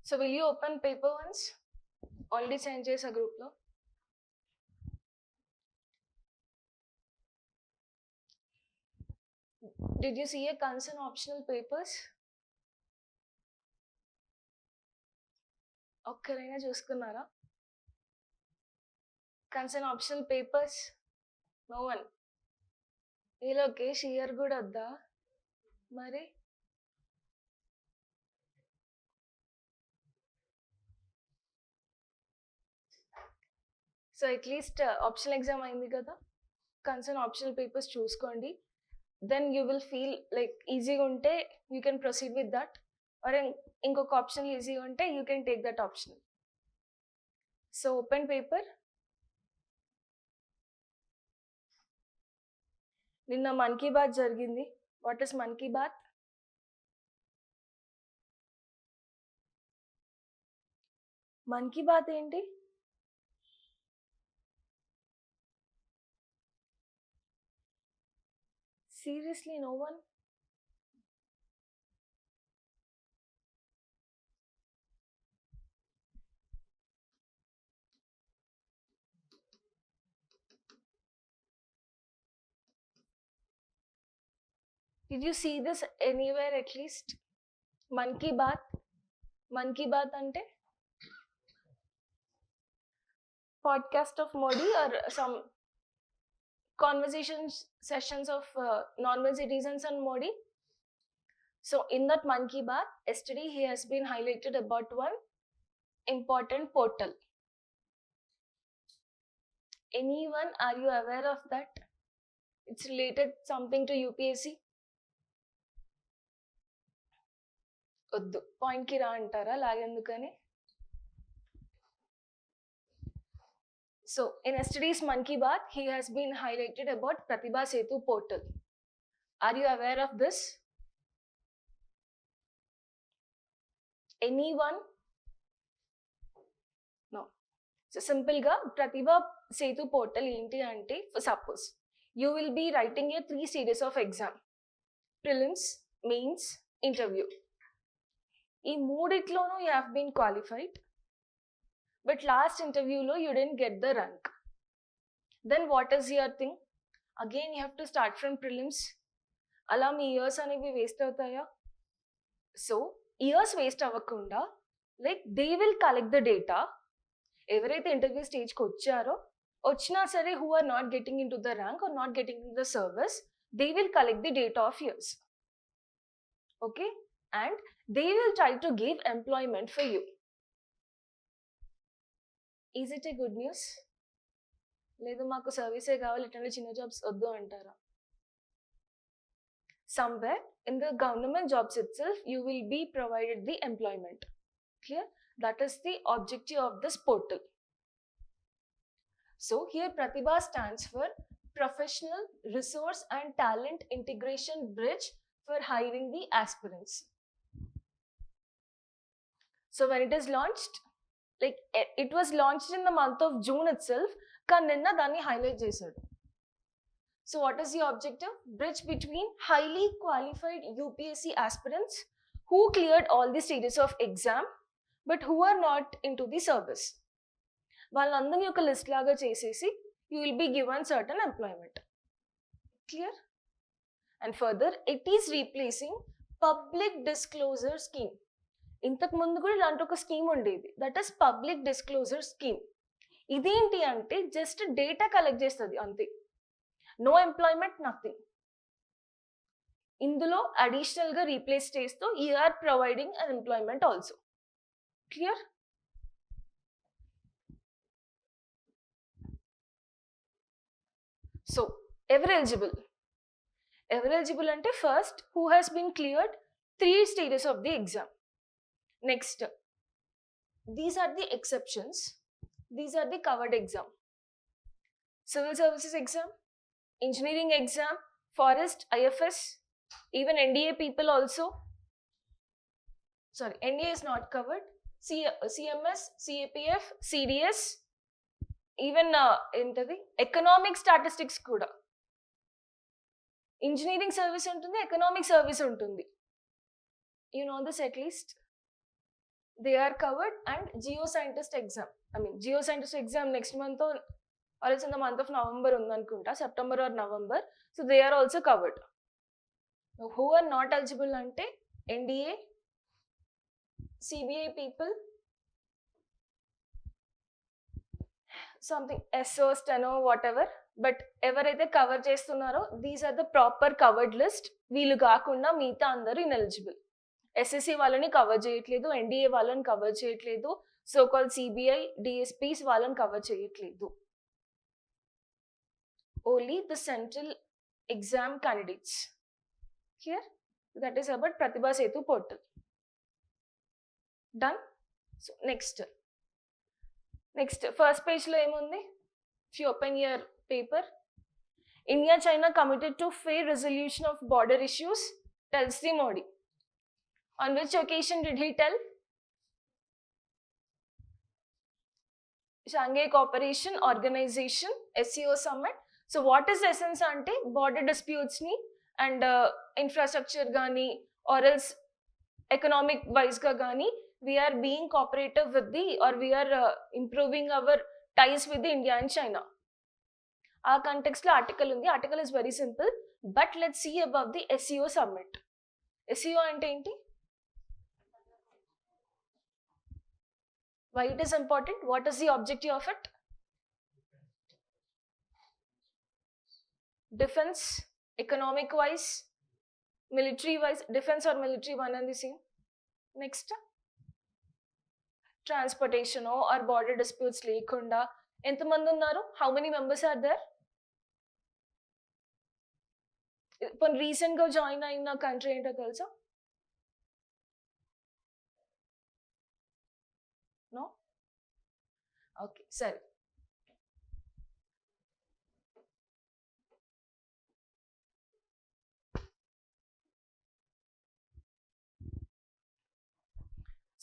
So will you open paper once? Already sent chesa group lo. Did you see a concern optional papers? ఒక్కరైనా చూసుకున్నారా? Concern optional papers? No one. ఈ Lokesh year కూడా వద్దా మరి? So at least optional exam అయింది కదా, concern optional papers చూసుకోండి. Then you will feel like ఈజీగా ఉంటే you can proceed with that, or ఇంకొక ఆప్షనల్ ఈజీగా ఉంటే you can take that optional. So open paper. నిన్న మన్ కీ బాత్ జరిగింది. What is Mann Ki Baat? మన్ కీ బాత్ ఏంటి? Seriously, no one? Did you see this anywhere at least? Man ki baat? Man ki baat ante? Podcast of Modi or some conversation sessions of normal citizens and Modi? So in that Man ki baat, yesterday he has been highlighted about one important portal. Anyone, are you aware of that? It's related something to UPSC. వద్దు, పాయింట్కి రా అంటారా లాగెందుకని? So in yesterday's Man Ki Baat, he has been highlighted about Pratibha Setu portal. Are you aware of this? Anyone? No. So simple ga Pratibha Setu portal enti ante, suppose you will be writing a 3 stages of exam: prelims, mains, interview. ఈ మూడిట్లోనూ you have been qualified, but last interview lo you didn't get the rank. Then what is your thing? Again you have to start from prelims. Ala me years అనేవి waste అవుతాయా? So years waste అవ్వకుండా like they will collect the data. ఎవరైతే interview స్టేజ్కి వచ్చారో, వచ్చినా సరే who are not getting into the rank or not getting into the service, they will collect the data of yours. Okay? And they will try to give employment for you. Is it a good news? లేదు మాకు సర్వీసే కావాలి, ఇట్లాంటి చిన్న jobs వద్దు అంటారా? Somewhere in the government jobs itself, you will be provided the employment. Clear? That is the objective of this portal. So here Pratibha stands for Professional Resource and Talent Integration Bridge for hiring the aspirants. So when it is launched, like it was launched in the month of June itself, కానీ నిన్న దాన్ని highlight చేశాడు. So what is the objective? Bridge between highly qualified UPSC aspirants who cleared all the stages of exam but who are not into the service. వాళ్ళందరినీ ఒక list లాగా చేసేసి you will be given certain employment. Clear? And further, it is replacing public disclosure scheme. ఇంతకు ముందు కూడా ఇలాంటి ఒక scheme ఉండేది, that is public disclosure scheme. ఇదేంటి అంటే జస్ట్ డేటా కలెక్ట్ చేస్తుంది అంతే, నో ఎంప్లాయ్మెంట్, నథింగ్. ఇందులో అడిషనల్గా రీప్లేస్ చేస్తూ you are providing an employment also. Clear? So ఎవరు ఎలిజిబుల్? ఎవరు ఎలిజిబుల్ అంటే first who has been cleared 3 stages of the exam. Next, these are the exceptions. These are the covered exam: civil services exam, engineering exam, forest, IFS, even NDA people also. Sorry, NDA is not covered. CMS, CAPF, CDS, even economic statistics kuda. Engineering service untundi, economic service untundi. You know this at least? they are covered, and geoscientist exam. I mean, geoscientist exam next month or else in the month of November undanukunta, September or November. So they are also covered. Now, who are not eligible ante NDA, CBI people, something SO, steno, whatever. But ఎవరైతే cover చేస్తున్నారో these are the proper covered list. వీళ్ళు కాకుండా మిగతా అందరూ ineligible. SSC వాళ్ళని cover చేయట్లేదు, NDA వాళ్ళని cover చేయట్లేదు, సో కాల్డ్ సిబిఐ, డిఎస్పీస్ వాళ్ళని కవర్ చేయట్లేదు. Only the central exam candidates here. That is about Pratibha Setu portal. Done. So next first పేజ్లో ఏముంది? If you open your paper, India China committed to fair resolution of border issues, tells the Modi. On which occasion did he tell? Shanghai Cooperation Organization SCO summit. So what is the essence ante? Border disputes ni and infrastructure gani or else economic wise ga gani, we are being cooperative with the, or we are improving our ties with the India and China. Our context lo article undi. Article is very simple, but let's see about the SCO summit. SCO ante enti? Why it is important? What is the objective of it? Defense, economic wise, military wise. Defense or military one and the same. Next, transportation or border disputes lekunda ఎంత మంది ఉన్నారు? How many members are there? ఇప్పుడు recent గా join అయిన country ఏంటో తెలుసా? No? Okay, సరే.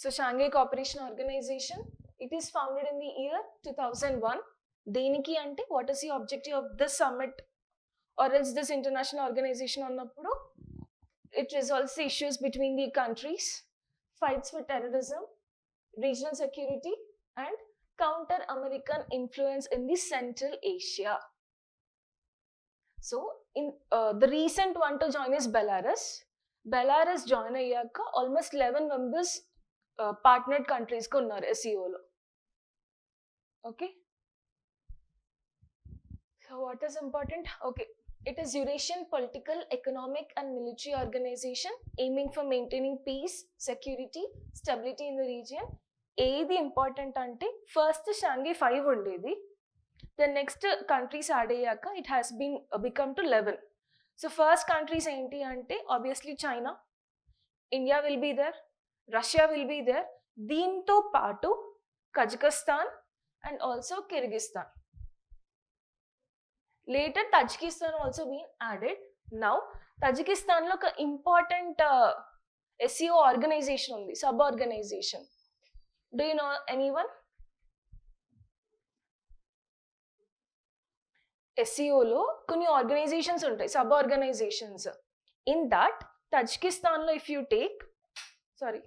So Shanghai Cooperation Organization, it is founded in the year 2001. Deniki ante, what is the objective of this summit or else this international organization annappudu? It resolves the issues between the countries, fights for terrorism, regional security, and counter American influence in the Central Asia. So in the recent one to join is Belarus. Belarus join ayyaka almost 11 members partnered countries ko unnaru SCO lo. Okay, so what is important? Okay, it is Eurasian political, economic and military organization aiming for maintaining peace, security, stability in the region. Edi important ante first Shanghai 5 undedi, the next countries add ayyaka it has been become to 11. So first countries enti ante obviously China, India will be there, Russia will be there, దీంతో పాటు Kazakhstan and also Kyrgyzstan. Later Tajikistan also been added. Now Tajikistan lo ka important SCO organization undi, sub organization. Do you know anyone? SCO lo కొన్ని organizations ఉంటాయి, sub organizations. In that Tajikistan lo if you take, sorry,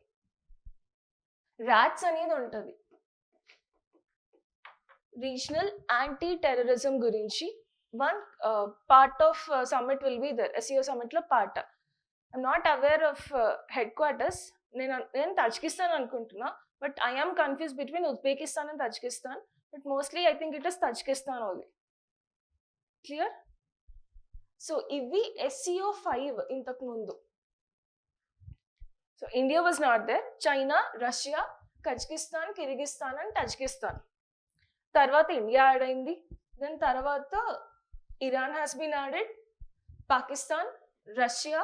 RATS అనేది ఉంటుంది, regional anti terrorism గురించి. One part of summit will be there, SCO summit లో part. I'm not aware of headquarters. నేను Tajikistan అనుకుంటున్నా, but I'm confused between Uzbekistan and Tajikistan, but mostly I think it is Tajikistan only. Clear? So ఇవి SCO 5 ఇంతకు ముందు. So India was not there. China, Russia, Kazakhstan, Kyrgyzstan and Tajikistan. తర్వాత India add అయింది. Then తర్వాత Iran has been added, Pakistan, Russia,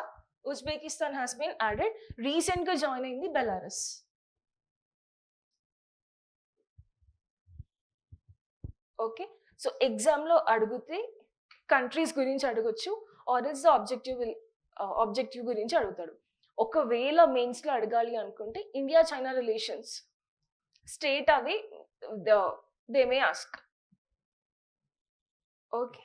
Uzbekistan has been added. Recent గా join అయింది Belarus. Okay, so exam లో అడిగితే కంట్రీస్ గురించి అడగొచ్చు, ఆర్ ఇస్ ద ఆబ్జెక్టివ్ గురించి అడుగుతాడు. ఒకవేళ మెయిన్స్ లో అడగాలి అనుకుంటే India China relations straight away they may ask. Okay,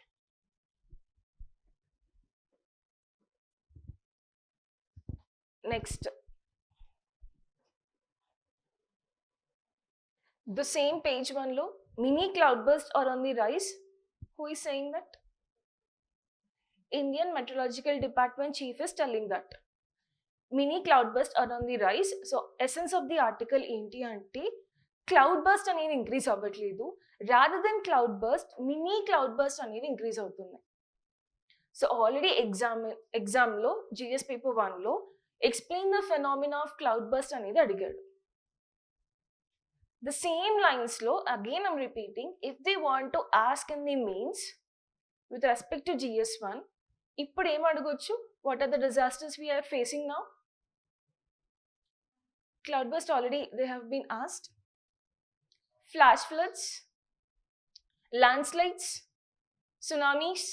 next The same page 1 లో mini cloudbursts are on the rise. Who is saying that? Indian Meteorological Department chief is telling that. Mini cloudbursts are on the rise. So essence of the article ఏంటి అంటే cloud burst అనేది increase అవ్వట్లేదు, rather than cloud burst mini cloud burst అనేది increase అవుతున్నాయి. So already ఎగ్జామ్లో GS paper 1లో explain the phenomena of cloud burst అనేది అడిగాడు. The same lines lo, again I'm repeating, if they want to ask in the means with respect to GS1, ఇప్పుడు ఏం అడగొచ్చు? What are the disasters we are facing now? Cloudburst already they have been asked. Flash floods, landslides, tsunamis.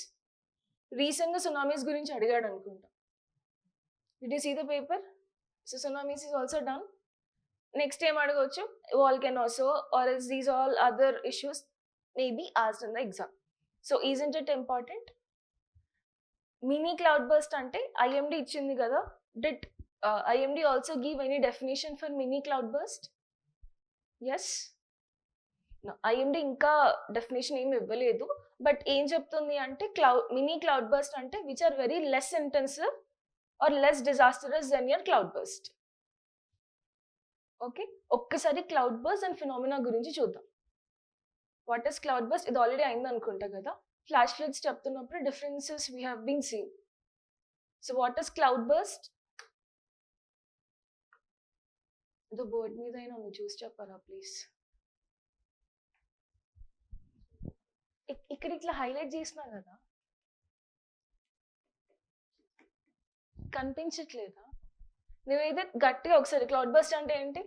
Recently tsunamis గురించి అడిగాడు అనుకుంటా. Did you see the paper? So tsunamis is also done. Next time అడగొచ్చు volcanoes or else these all other issues may be asked in the exam. So isn't it important? Mini cloudburst అంటే IMD ఇచ్చింది కదా. Did IMD also give any definition for mini cloudburst? Yes? No, IMD ఇంకా definition ఏమి ఇవ్వలేదు. But ఏం చెప్తుంది అంటే mini cloudburst అంటే which are very less intensive or less disastrous than your cloudburst. Okay, ఒక్కసారి క్లౌడ్ బర్స్ట్ అండ్ ఫినామినా గురించి చూద్దాం. What is cloud burst? ఇది ఆల్రెడీ అయింది అనుకుంటా కదా. ఫ్లాష్ ఫ్లడ్స్ చెప్తున్నప్పుడు differences we have been seen. So what is cloud burst? ఇది board మీద అయినా నువ్వు చూసి చెప్పారా ప్లీజ్? ఇక్కడ ఇట్లా హైలైట్ చేసినా కదా, కనిపించట్లేదా? నువ్వైతే గట్టిగా ఒకసారి క్లౌడ్ బర్స్ట్ అంటే ఏంటి?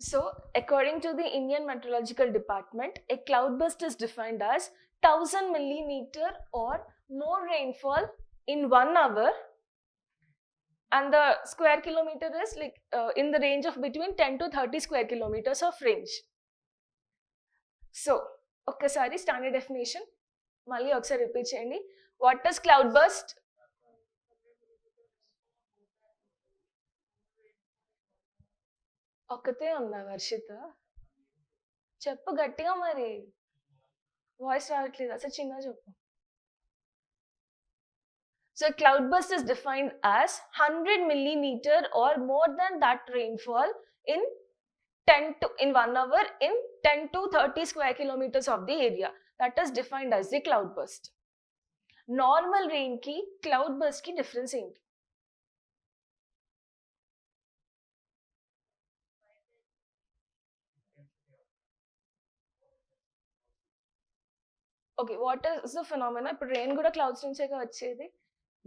So, according to the Indian Meteorological Department, a cloudburst is defined as 1000 millimeter or more rainfall in 1 hour, and the square kilometer is like in the range of between 10 to 30 square kilometers of range. So, ఒక్కసారి standard definition మళ్ళీ ఒకసారి repeat చేయండి. What is cloud burst? ఒక్కతే ఉందా వర్షిత? చెప్పు గట్టిగా, మరి voice రావట్లేదు అసలు, చిన్నగా చెప్పు. So cloudburst is defined as 100 millimeter or more than that rainfall in 1 hour in 10 to 30 square kilometers of the area. That is defined as the cloudburst. Normal rain ki cloudburst ki difference ఏంటి? Okay, what is the phenomena? ఇప్పుడు rain కూడా clouds నుంచే వచ్చేది.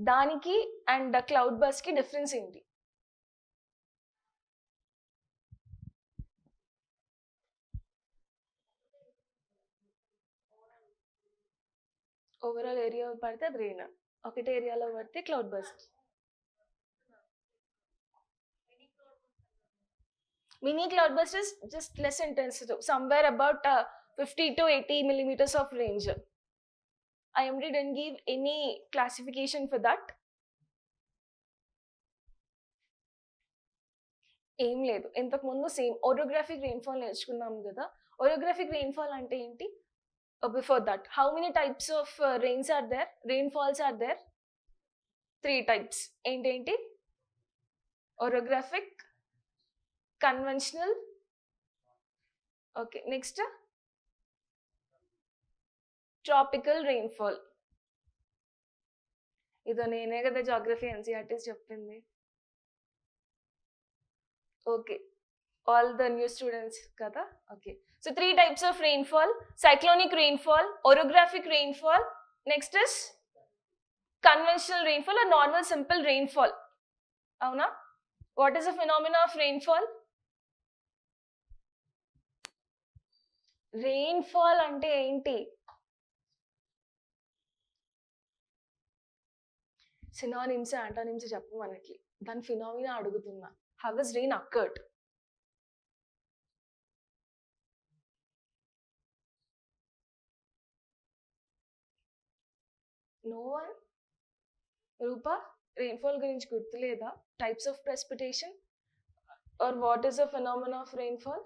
దానికి and cloud burst కి difference ఏంటి? Overall area పడితే అది రెయిన్, ఒకటే ఏరియాలో పడితే cloud burst. Mini cloudburst is just less intensive, somewhere about 50 to 80 millimeters of range. IMD didn't give any classification for that. ఏం లేదు, ఇంతకు ముందు సేమ్ ఓరోగ్రాఫిక్ రెయిన్ఫాల్ నేర్చుకున్నాం కదా. ఓరోగ్రాఫిక్ రెయిన్ఫాల్ అంటే ఏంటి? Before that, how many types of rains are there, rainfalls are there? 3 types. ఏంటేంటి? Orographic, conventional, okay, next tropical rainfall. ఇదో నేనే కదా జాగ్రఫీ ఎన్సీఆర్టీస్ చెప్పింది. Okay, all the new students kada. Okay, so 3 types of rainfall: cyclonic rainfall, orographic rainfall, next is conventional rainfall or normal simple rainfall. Avuna? What is the phenomena of rainfall? Rainfall ante enti? Synonyms antonyms చెప్పు మనకి. దాని phenomena అడుగుతున్నా. How has rain occurred? No one? Rupa, rainfall గురించి గుర్తులేదా? Types of precipitation or what is the phenomenon of rainfall?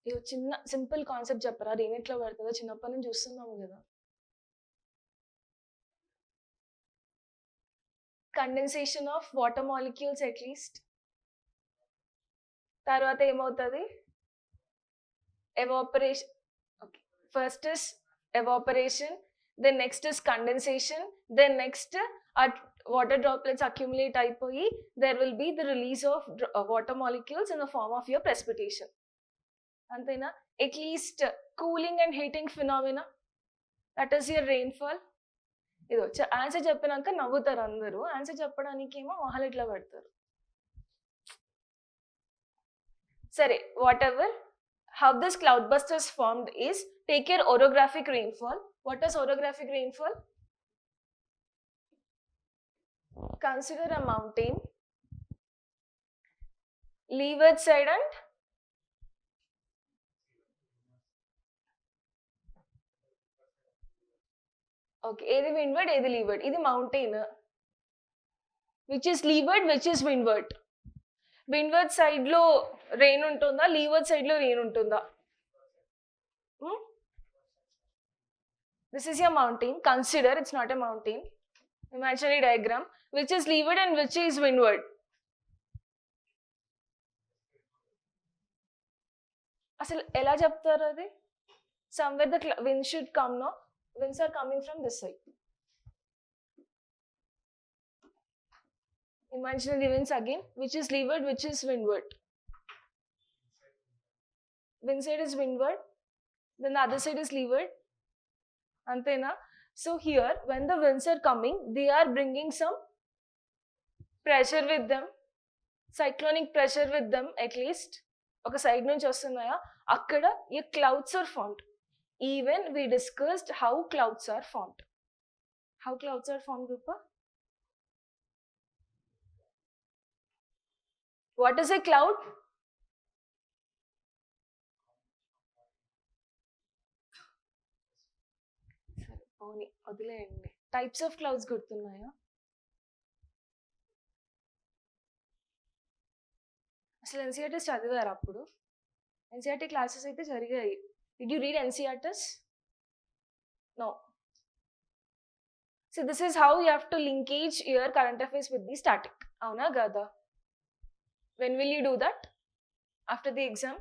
ఇది చిన్న simple concept చెప్పరా, rain ఎట్లా పడుతుందో చిన్నప్పటి నుంచి చూస్తున్నాము కదా. Condensation of water molecules at least. తర్వాత ఏమవుతుంది? evaporation. Okay, first is evaporation, then next is condensation, then next water droplets accumulate అయిపోయి there will be the release of water molecules in the form of your precipitation. అంతేనా? at least cooling and heating phenomena, that is your rainfall. ఇదో answer చెప్పినాక నవ్వుతారు అందరూ, answer చెప్పడానికి ఏమో మొహాలు ఇట్లా పడతారు. సరే, what ever. How this cloudburst is formed is, take your orographic rainfall. What is orographic rainfall? Consider a mountain, leeward side and okay, edi windward, edi leeward. Idi mountain. Which is leeward, which is windward? Windward side lo rain untunda, leeward side lo rain untunda. This is your mountain. Consider it's not a mountain. Imaginary diagram. Which is leeward and which is windward? Asal ela cheptaru adi? Somewhere the wind should come, no? Winds are coming from this side. Imaginary winds again. Which is leeward, which is windward? Wind side is windward, then the other side is leeward. Antena? So here, when the winds are coming, they are bringing some pressure with them, cyclonic pressure with them at least. Oka side nunchi vastunaya, akkada your clouds are formed. Even we discussed how clouds are formed. How clouds are formed, Rupa? What is a cloud? సరే పోనీ వదిలేయండి. Types of clouds గుర్తున్నాయా? అసలు NCERTs చదివారు అప్పుడు? NCERT classes అయితే జరిగాయి. Did you read NCRTs? No. So this is how you have to linkage your current affairs with the static. Avuna kada? When will you do that? After the exam?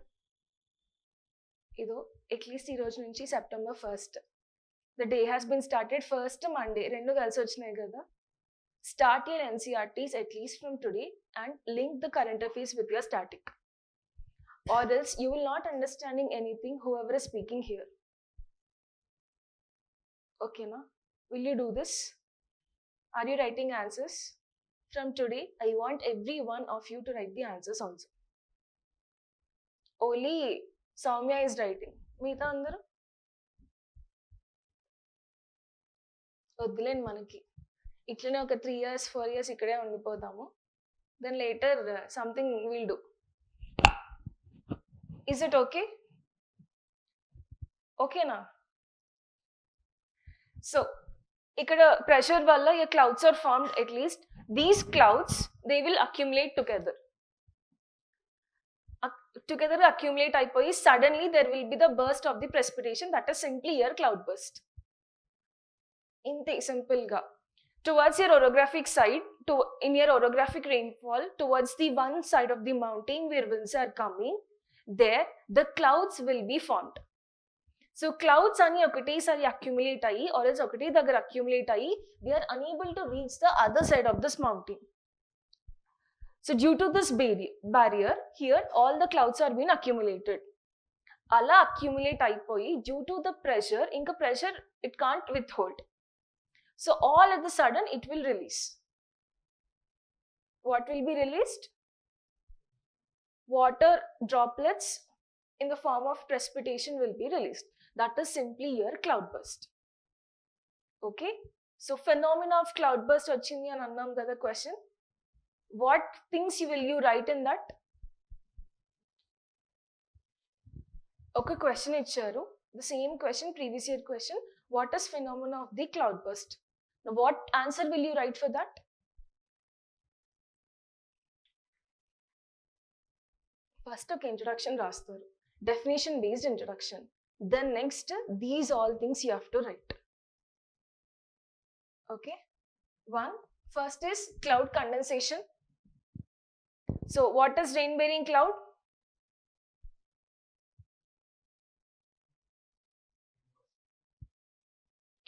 Ido at least ee roju nunchi September 1st. The day has been started 1st Monday. Rendu kalsi vachinayi kada. Start your NCRTs at least from today and link the current affairs with your static. Or else you will not understanding anything whoever is speaking here. Okay, na? Will you do this? Are you writing answers? From today, I want every one of you to write the answers also. Only Soumya is writing. Meeta andaru? వద్దులేండి మనకి. ఇట్లనే ఒక 3 years 4 years ఇక్కడే ఉండిపోదాము. Then later something we'll do. Is it okay? Okay na? So, ikkada pressure valla your clouds are formed at least. These clouds, they will accumulate together. Together accumulate అయిపోయి suddenly there will be the burst of the precipitation, that is simply your cloud burst. Inte simple ga. Towards your orographic side, in your orographic rainfall, towards the one side of the mountain where winds are coming, there the clouds will be formed. So clouds ani ఒకటేసారి accumulate అయ్యి or else ఒకటే దగ్గర accumulate అయ్యి they are unable to reach the other side of this mountain. So due to this barrier here all the clouds are being accumulated. అలా accumulate అయిపోయి due to the pressure, ఇంకా pressure it can't withhold. So all at the sudden it will release. What will be released? Water droplets in the form of precipitation will be released. That is simply your cloudburst. Okay? So phenomena of cloudburst vachindi ani annam kada question. What things will you write in that? Okay, question icharu. The same question, previous year question, what is phenomena of the cloudburst? Now, what answer will you write for that? First, okay, introduction rastaru. Definition based introduction. Then next, these all things you have to write. Okay. First is cloud condensation. So what is rain bearing cloud?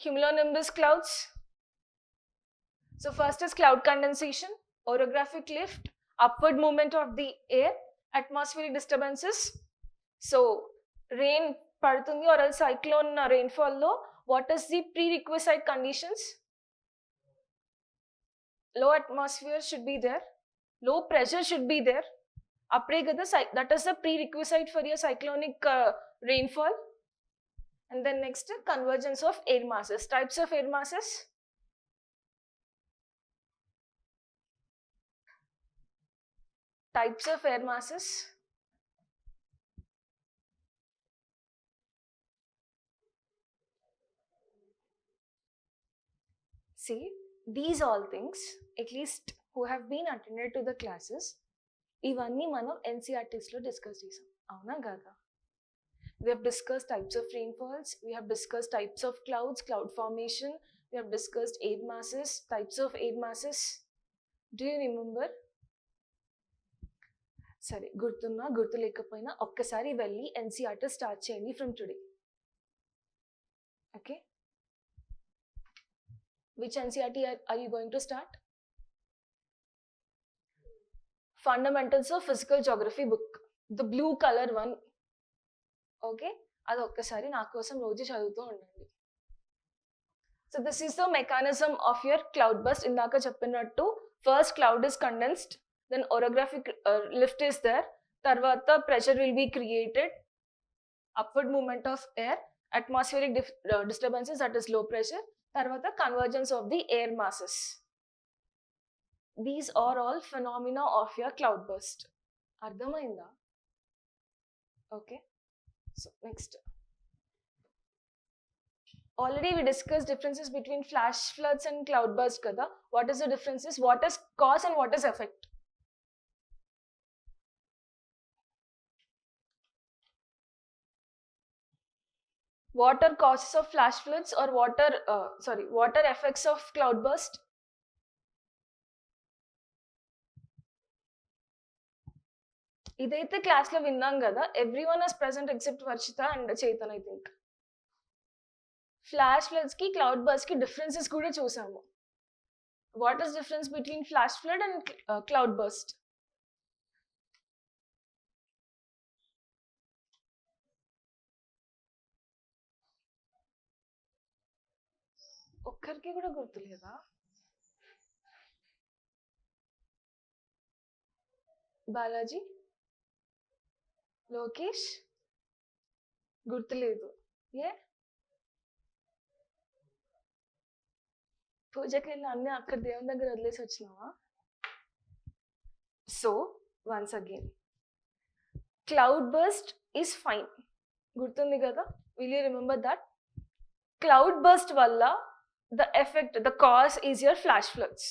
Cumulonimbus clouds. So first is cloud condensation, orographic lift, upward movement of the air, atmospheric disturbances. So rain padutundi or else cyclone rainfall lo, what is the prerequisite conditions? Low atmosphere should be there, low pressure should be there. That is the prerequisite for your cyclonic rainfall. And then next, convergence of air masses. Types of air masses. Types of air masses. See, these all things, at least who have been attended to the classes, ఇవన్నీ మనం NCERTs లో discuss చేసాం, అవునా కదా? We have discussed types of rainfalls, we have discussed types of clouds, cloud formation, we have discussed air masses, types of air masses. Do you remember? సరే, గుర్తున్నా గుర్తు లేకపోయినా ఒక్కసారి వెళ్ళి NCERT స్టార్ట్ చేయండి from today. Okay? Which NCERT are you going to start? Fundamentals of Physical Geography book, the blue color one. Okay, అది ఒక్కసారి నా కోసం రోజు చదువుతూ ఉండండి. So this is the mechanism of your cloudburst. ఇందాక చెప్పినట్టు first cloud is condensed, then orographic lift is there, తర్వాత pressure will be created, upward movement of air, atmospheric disturbances, that is low pressure, తర్వాత convergence of the air masses. These are all phenomena of your cloudburst. అర్థమైందా? Okay. So next, already we discussed differences between flash floods and cloudburst kada. What is the differences? What is cause and what is effect? What are causes of flash floods or what are effects of cloudburst? ఇదైతే class లో విన్నాం కదా, everyone was present except Varshita and Chetan. I think flash floods కి cloud burst కి differences కూడా చూసాము. What is difference between flash flood and cloud burst? ఒక్కరికి కూడా గుర్తులేదా? బాలాజీ, లోకేష్ గుర్తులేదు. ఏ పూజకి వెళ్ళి అన్నీ అక్కడ దేవుని దగ్గర వదిలేసి వచ్చినావా? So once again, cloud burst is fine. గుర్తుంది కదా? Will you remember that? Cloud burst వల్ల the effect, the cause is your flash floods.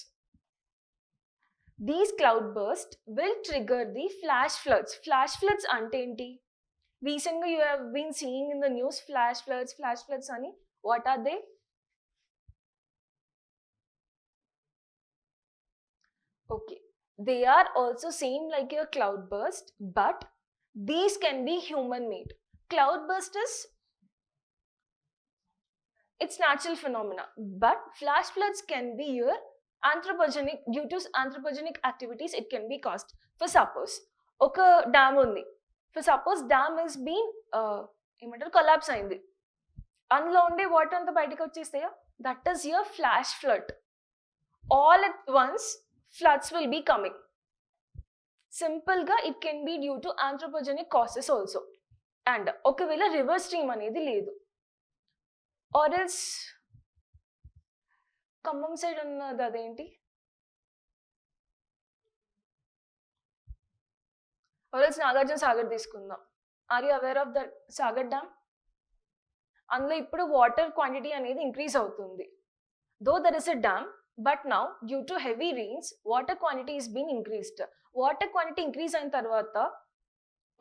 These cloud bursts will trigger the flash floods. Flash floods ante enti? Recently you have been seeing in the news flash floods ani. What are they? Okay, they are also same like your cloud burst, but these can be human made. Cloud burst is, it's natural phenomena, but flash floods can be your anthropogenic, due to anthropogenic activities it can be caused. For suppose oka dam undi, for suppose dam is been ఏమంటారు collapse అయింది, అందులో ఉండే water అంతా బయటకు వచ్చేస్తాయా? That is your flash flood. All at once floods will be coming. Simple గా it can be due to anthropogenic causes also. And ఒకవేళ river stream అనేది లేదు, ఆర్ ఎల్స్ ఖమ్మం సైడ్ ఉన్నది అదేంటి, ఆర్ ఎల్స్ నాగార్జున సాగర్ తీసుకుందాం. Are you aware of that Sagar dam? అందులో ఇప్పుడు water quantity అనేది ఇంక్రీజ్ అవుతుంది. Though there is a dam, but now due to heavy rains water quantity is been increased. Water quantity increase అయిన తర్వాత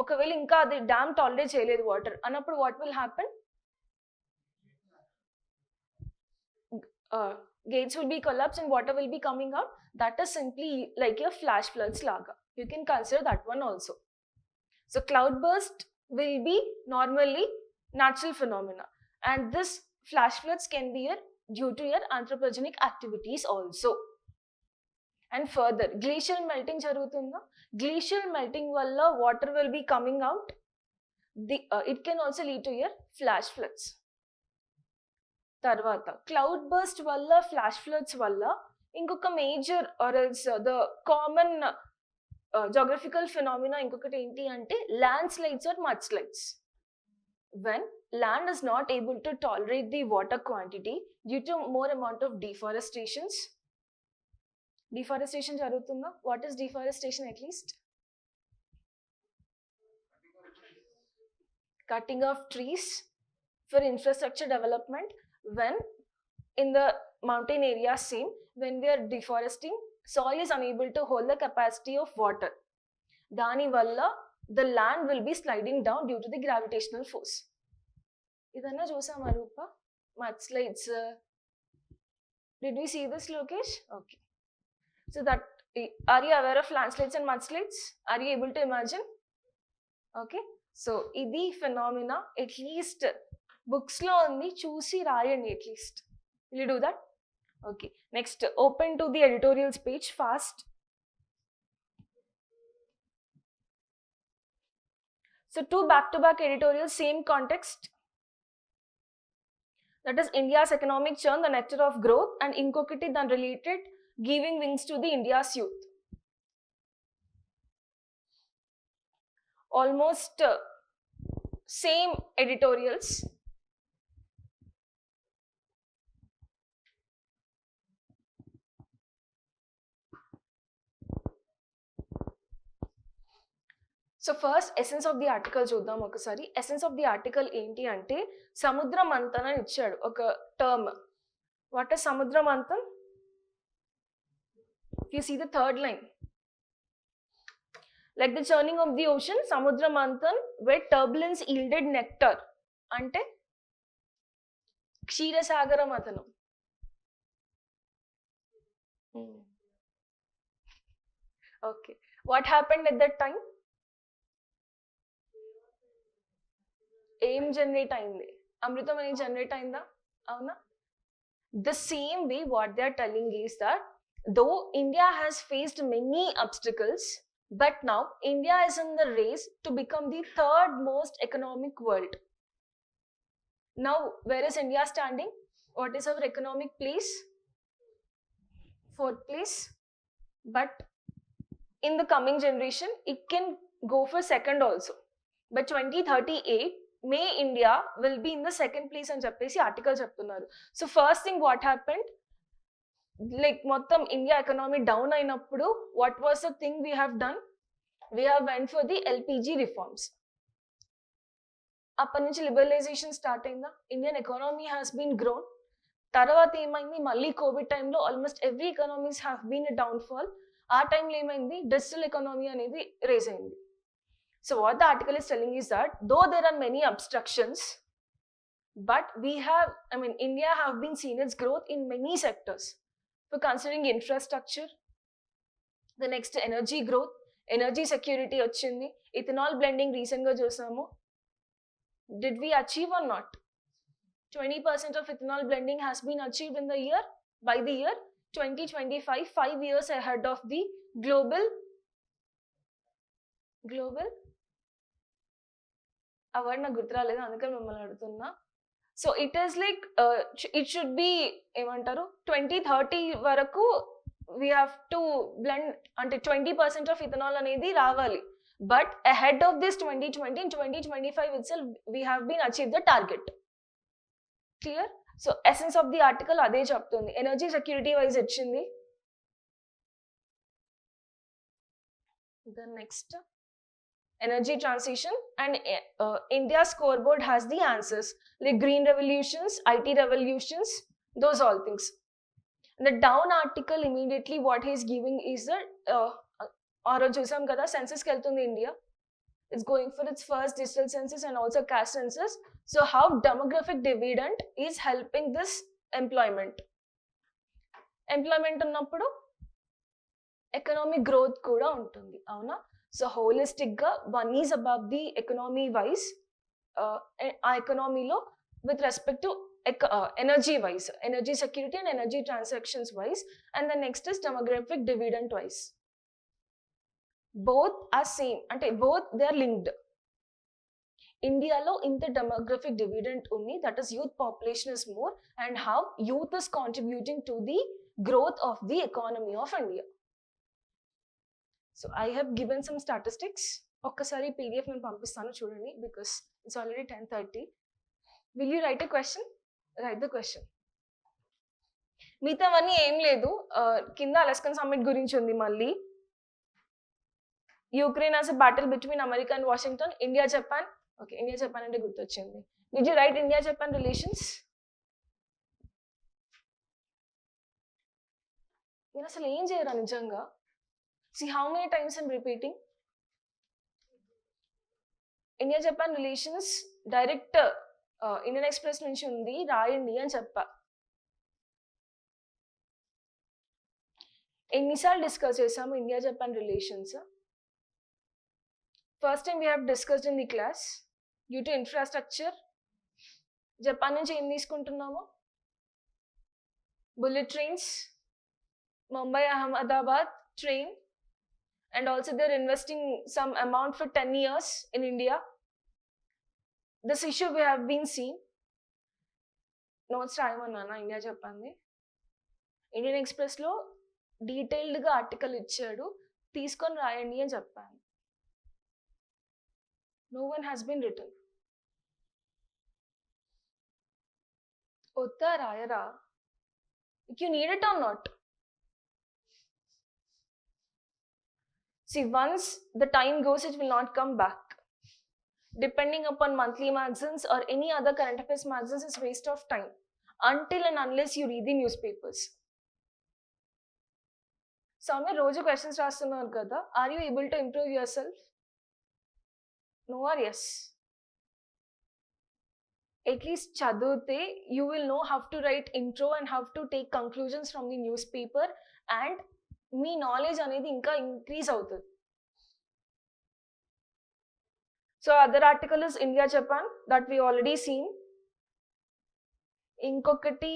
ఒకవేళ ఇంకా అది డ్యామ్ టాలరేట్ చేయలేదు వాటర్ అన్నప్పుడు what will happen? Gates will be collapsed and water will be coming out. That is simply like your flash floods laga. You can consider that one also. So cloudburst will be normally natural phenomena, and this flash floods can be due to your anthropogenic activities also. And further, glacial melting jarugutunda. Glacial melting valla water will be coming out. It can also lead to your flash floods. తర్వాత cloud burst వల్ల flash floods వల్ల ఇంకొక major or else the common geographical phenomena ఇంకొకటి ఏంటి అంటే land slides are mud slides. When land is not able to tolerate the water quantity due to more amount of deforestation జరుగుతుందా? What is deforestation at least? Cutting of trees for infrastructure development. When in the mountain area same, when we are deforesting, soil is unable to hold the capacity of water. Dani valla the land will be sliding down due to the gravitational force. Idanna chusama Rupa? Mudslides. Did we see this, Lokesh? Okay. So that, are you aware of landslides and mudslides? Are you able to imagine? Okay. So idi phenomena at least books lo undi చూసి రాయండి at least. Will you do that? Okay. Next, open to the editorials page fast. So 2 back-to-back editorials, same context. That is India's economic churn, the nectar of growth, and inkokiti then related, giving wings to the India's youth. Almost same editorials. So first essence of the article చూద్దాం ఒకసారి. Essence of the article ఏంటి అంటే సముద్ర మంథన్ అని ఇచ్చాడు ఒక term. What is Samudra Manthan? You see the third line. Like the churning of the ocean, samudra manthan, where turbulence yielded nectar. Ante క్షీర సాగర మథనం. Okay. What happened at that time? ఏం generate అయింది? అమృతం అనేది జనరేట్ అయిందా? అవునా? The same way what they are telling is that though India has faced many obstacles, but now India is in the race to become the third most economic world. Now, where is India standing? What is our economic place? 4th place. But in the coming generation, it can go for 2nd also. By 2038, may India will be in the 2nd place అని చెప్పేసి article చెప్తున్నారు. So first thing what happened, like మొత్తం India economy down అయినప్పుడు what was the thing we have done? We have went for the LPG reforms. అప్పటి నుంచి liberalisation start అయిందా? Indian economy has been grown. తర్వాత ఏమైంది? మళ్ళీ Covid టైంలో almost every economies have been a downfall. ఆ టైంలో ఏమైంది? డిజిటల్ ఎకానమీ అనేది రేజ్ అయింది. So what the article is telling is that though there are many obstructions, but India have been seen its growth in many sectors. For considering infrastructure, the next energy growth, energy security ochindi, ethanol blending recent ga chusamu. Did we achieve or not? 20% of ethanol blending has been achieved in the year, by the year 2025, 5 years ahead of the global ఆ word నాకు గుర్తు రాలేదు, అందుకని మిమ్మల్ని అడుగుతున్నా. So it is like it should be ఏమంటారు 2030 వరకు we have to blend, అంటే 20% ఆఫ్ ఇథనాల్ అనేది రావాలి. But ahead of this 2020 and 2025 itself we have been achieved the target. Clear? So essence of the article అదే చెప్తుంది. Energy security wise వచ్చింది. The next energy transition, and India's scoreboard has the answers like green revolutions, IT revolutions, those all things. The down article immediately what he is giving is the చూసాం కదా census కి వెళ్తుంది India. It's going for its first digital census and also caste census. So how demographic dividend is helping this employment ఉన్నప్పుడు economic growth కూడా ఉంటుంది అవునా. So holistic గా one is about the economy wise ఆ ఎకనామీలో with respect to energy wise, energy security and energy transactions wise, and the next is demographic dividend wise. Both are same, ante both they are linked. India lo inta demographic dividend undi, that is youth population is more, and how youth is contributing to the growth of the economy of India. So I have given some statistics. Okkasari PDF nenu pampistanu chudandi because it's already 10:30. Will you write a question? Write the question. మిగతావన్నీ ఏం లేదు, కింద అలస్కన్ summit గురించి ఉంది. మళ్ళీ Ukraine as a battle between America and Washington, India Japan. Okay, India Japan అంటే గుర్తొచ్చింది. Did you right India Japan relations? మీరు అసలు ఏం చేయరా నిజంగా? See how many times I'm repeating. India Japan relations direct Indian express నుంచి ఉంది, రాయండి అని చెప్పా. ఎన్నిసార్లు డిస్కస్ చేసాము India Japan relations? First time we have discussed in the class. Due to infrastructure Japan నుంచి ఏం తీసుకుంటున్నాము? Bullet trains, Mumbai Ahmedabad train, and also they're investing some amount for 10 years in India. This issue we have been seen. Notes రాయమన్నానా India జపాన్ది? Indian ఎక్స్ప్రెస్లో డీటెయిల్డ్గా article ఇచ్చాడు, తీసుకొని రాయండి అని చెప్పాను. No one has been written. వద్దా రాయరా? You need it or not? See, once the time goes, it will not come back. Depending upon monthly magazines or any other current affairs magazines is waste of time until and unless you read the newspapers. Soumya, roju questions rastunnaru kada. Are you able to improve yourself? No or yes? At least chadute you will know how to write intro and how to take conclusions from the newspaper, and మీ knowledge అనేది ఇంకా increase అవుతుంది. So other article is India Japan that we already seen. ఇంకొకటి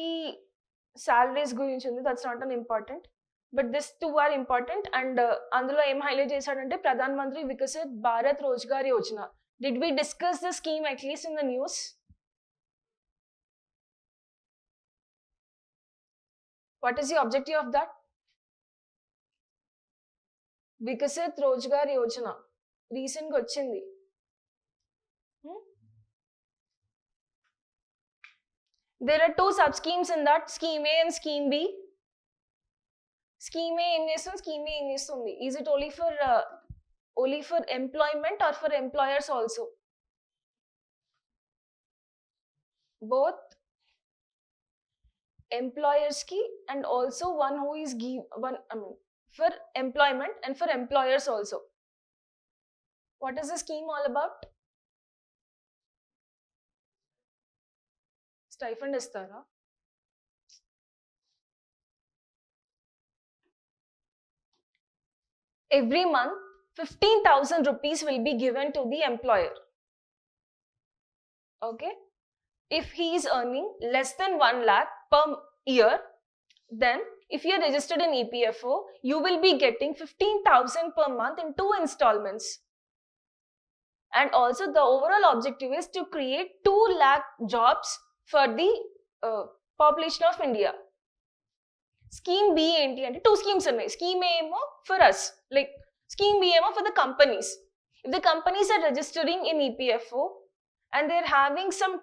salaries గురించి ఉంది, that's not an important, but this two are important. And అందులో ఏం highlight చేశాడంటే Pradhan Mantri Viksit Bharat Rozgar Yojana. Did we discuss the scheme at least in the news? What is the objective of that? Viksit Rozgar Yojana రీసెంట్గా వచ్చింది. There are two sub schemes in that, scheme A and scheme B. Scheme A ఏం చేస్తుంది, scheme B ఏం చేస్తుంది? Is it only for employment or for employers also? Both employers ki and also one who is for employment and for employers also. What is the scheme all about? Stipend istara. Every month 15,000 rupees will be given to the employer. Okay, if he is earning less than 1 lakh per year, then if you are registered in EPFO, you will be getting 15,000 per month in 2 installments. And also the overall objective is to create 2 lakh jobs for the population of India. Scheme B enti ante 2 schemes ఉన్నాయి. Scheme A emo for us, like scheme B emo for the companies. If the companies are registering in EPFO and they are having some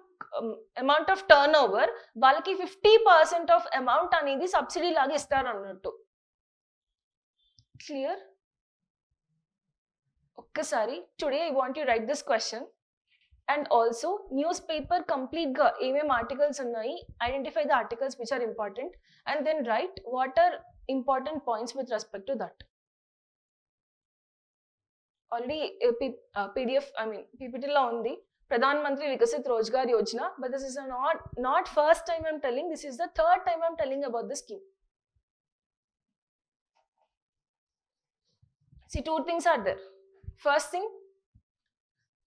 amount of turnover, వాళ్ళకి 50% of amount అనేది subsidy లాగా ఇస్తారు అన్నట్టు. Clear? ఒక్కసారి today I want you write this question and also news paper complete గా ఏమేమి articles ఉన్నాయి, identify the articles which are important and then write what are important points with respect to that. Already PDF పీపీటీలో ఉంది, Pradhan Mantri Vikasit Rozgar Yojana, but this is not first time I'm telling, this is the third time I'm telling about this scheme. See, two things are there. First thing,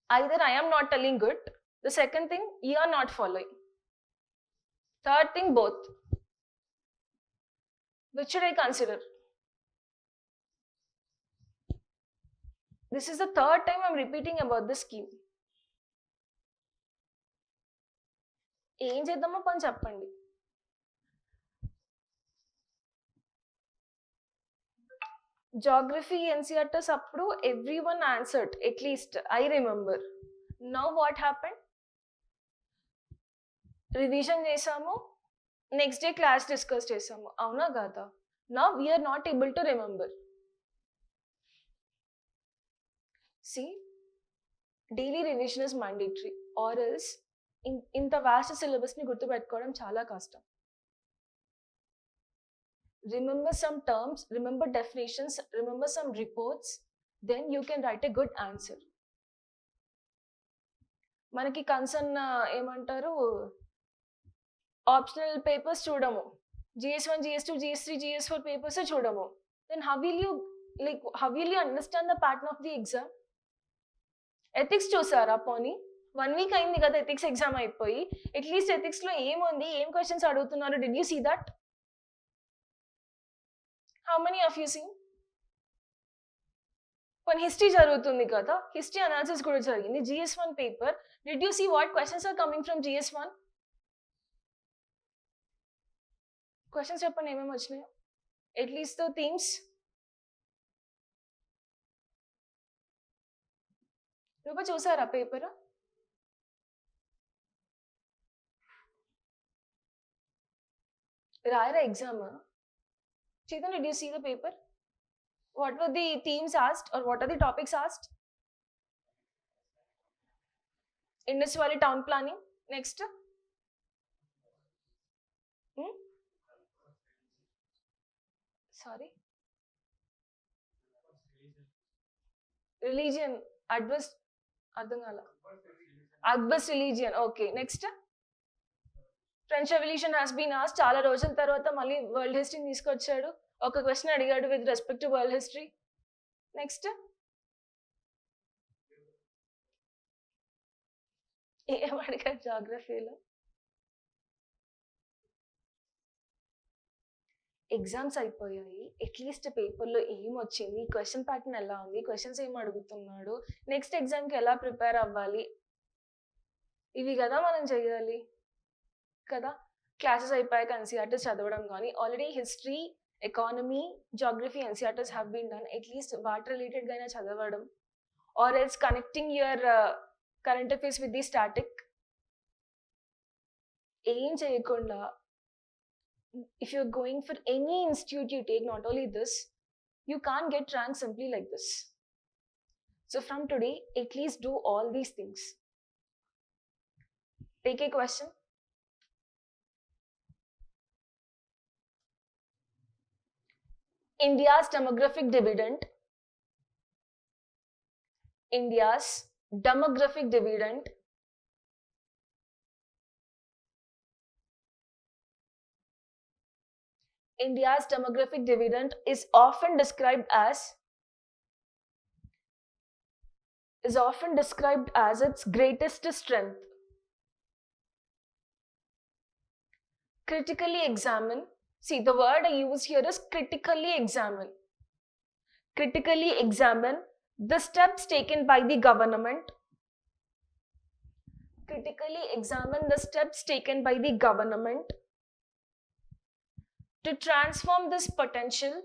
either I am not telling good, the second thing, you are not following. Third thing, both. Which should I consider? This is the third time I'm repeating about this scheme. ఏం చేద్దామో పని చెప్పండి. Geography NCRTs అప్పుడు everyone answered, at least I remember. Now what happened? Revision చేసాము, next day class discuss చేసాము, అవునా కాదా? Now we are not able to remember. See, daily revision is mandatory or else ఇంత vast సిలబస్ని గుర్తుపెట్టుకోవడం చాలా కష్టం. Remember some terms, remember definitions, remember some reports, then you can write a good answer. మనకి concern ఏమంటారు, optional papers చూడము, GS1, GS2, GS3, GS4 papers చూడము. Then how will you understand the pattern of the exam? Ethics చూసారా పోనీ? 1 week అయింది కదా ethics exam అయిపోయి, at least ఎథిక్స్లో ఏముంది, ఏం క్వశ్చన్స్ అడుగుతున్నారు, did you see that? How many of you seen? కొన్ని హిస్టరీ జరుగుతుంది కదా, హిస్టరీ అనాలిసిస్ కూడా జరిగింది. GS1 paper, did you see what questions are coming from GS1? Questions చెప్పండి ఏమేమి వచ్చినాయో, అట్లీస్ట్ ద థీమ్స్. రూప చూసారా పేపర్? రాయరా exam? Chetan, did you see the paper? What were the themes asked or what are the topics asked? Indus Valley town planning. Next. Sorry. Religion. Adverse. Adverse religion. Okay. Next. French Revolution has been asked. చాలా రోజుల తర్వాత మళ్ళీ world హిస్టరీని తీసుకొచ్చాడు, ఒక question అడిగాడు with respect to world history. Next ఏం అడిగాడు జాగ్రఫీలో? Exams అయిపోయాయి, అట్లీస్ట్ పేపర్లో ఏం వచ్చింది, క్వశ్చన్ ప్యాటర్న్ ఎలా ఉంది, క్వశ్చన్స్ ఏం అడుగుతున్నాడు, నెక్స్ట్ ఎగ్జామ్కి ఎలా ప్రిపేర్ అవ్వాలి, ఇవి కదా మనం చేయాలి కదా. క్లాసెస్ అయిపోయాక ఎన్సీఆర్టీస్ చదవడం కానీ, already history, economy, geography NCERTs have been done, at least వాటి రిలేటెడ్గా అయినా చదవడం, or else connecting your current affairs with the static. ఏం చేయకుండా, if you're going for any institute you take, not only this, you can't get rank simply like this. So from today, at least do all these things. Take a question. India's demographic dividend. India's demographic dividend. India's demographic dividend is often described as its greatest strength. Critically examine. See, the word I use here is critically examine. Critically examine the steps taken by the government. Critically examine the steps taken by the government to transform this potential.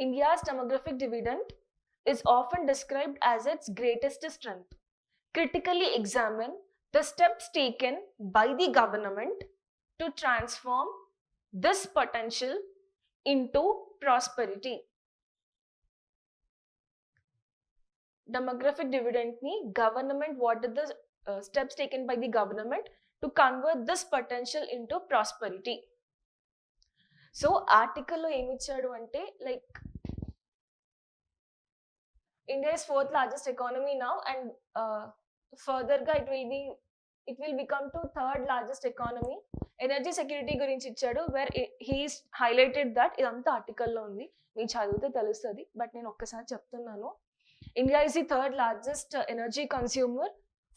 India's demographic dividend is often described as its greatest strength. Critically examine the steps taken by the government to transform this potential into prosperity. Demographic dividend ni government, what are the steps taken by the government to convert this potential into prosperity? So article lo em ichadu ante like India is 4th largest economy now, and further ga it will become to 3rd largest economy. Energy security gurinchi ichadu, where he is highlighted that idantha article lo undi, mee chaduvite telustadi, but nenu okkasari cheptunnanu. India is the 3rd largest energy consumer,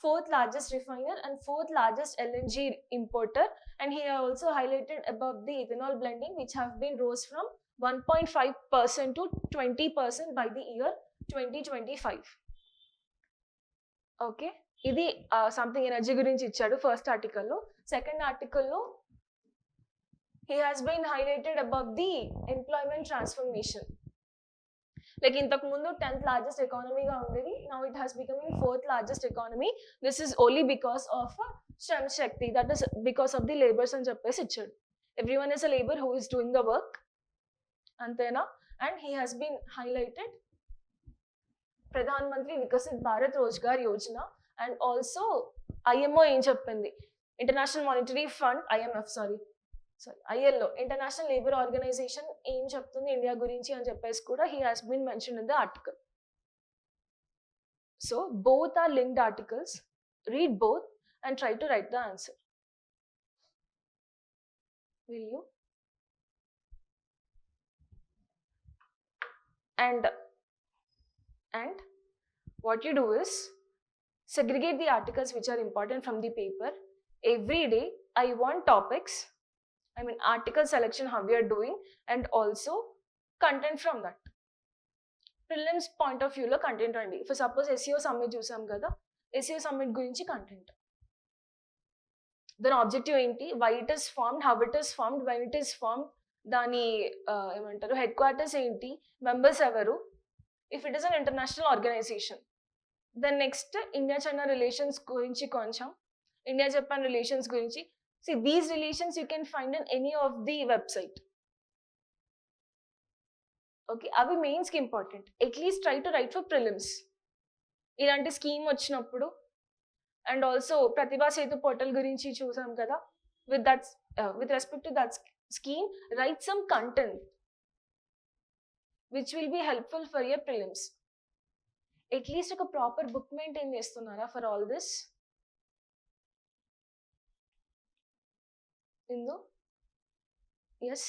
4th largest refiner, and 4th largest LNG importer. And he also highlighted above the ethanol blending, which have been rose from 1.5% to 20% by the year 2025. Okay, ఇది something energy గురించి ఇచ్చాడు first ఆర్టికల్లో. Second ఆర్టికల్లో he has been highlighted above the employment transformation. Like ఇంతకు ముందు 10th largest economy గా ఉండేది, now it has become 4th largest economy. This is only because of Shram Shakti, that is because of the laborers అని చెప్పేసి ఇచ్చాడు. Everyone is a labor who is doing the work, అంతేనా? And he has been highlighted Pradhan Mantri Vikasit Bharat Rozgar Yojana, and also IMO ఏం చెప్పింది, International Monetary Fund, ILO, International Labour Organization ఏం చెప్తుంది India గురించి అని చెప్పేసి కూడా he has been mentioned in the article. So both are linked articles. Read both and try to write the answer. Will you? And what you do is segregate the articles which are important from the paper. Every day I want topics, article selection, how we are doing, and also content from that. Prelims point of view lo content andi. For suppose SEO summit chusam kada, SEO summit gurinchi content. Then objective enti, why it is formed, how it is formed, when it is formed, dani emantaru headquarters enti, members evaru, if it is an international organization. Then next India China relations gurinchi koncham, India Japan relations gurinchi. See, these relations you can find in any of the website. Okay, avi mains ki important. At least try to write for prelims. Ilanti scheme vachinappudu, and also Pratibha Setu portal gurinchi chusam kada. With that, with respect to that scheme, write some content which will be helpful for your prelims. At least a proper book maintain chestunnara for all this. Indu? Yes.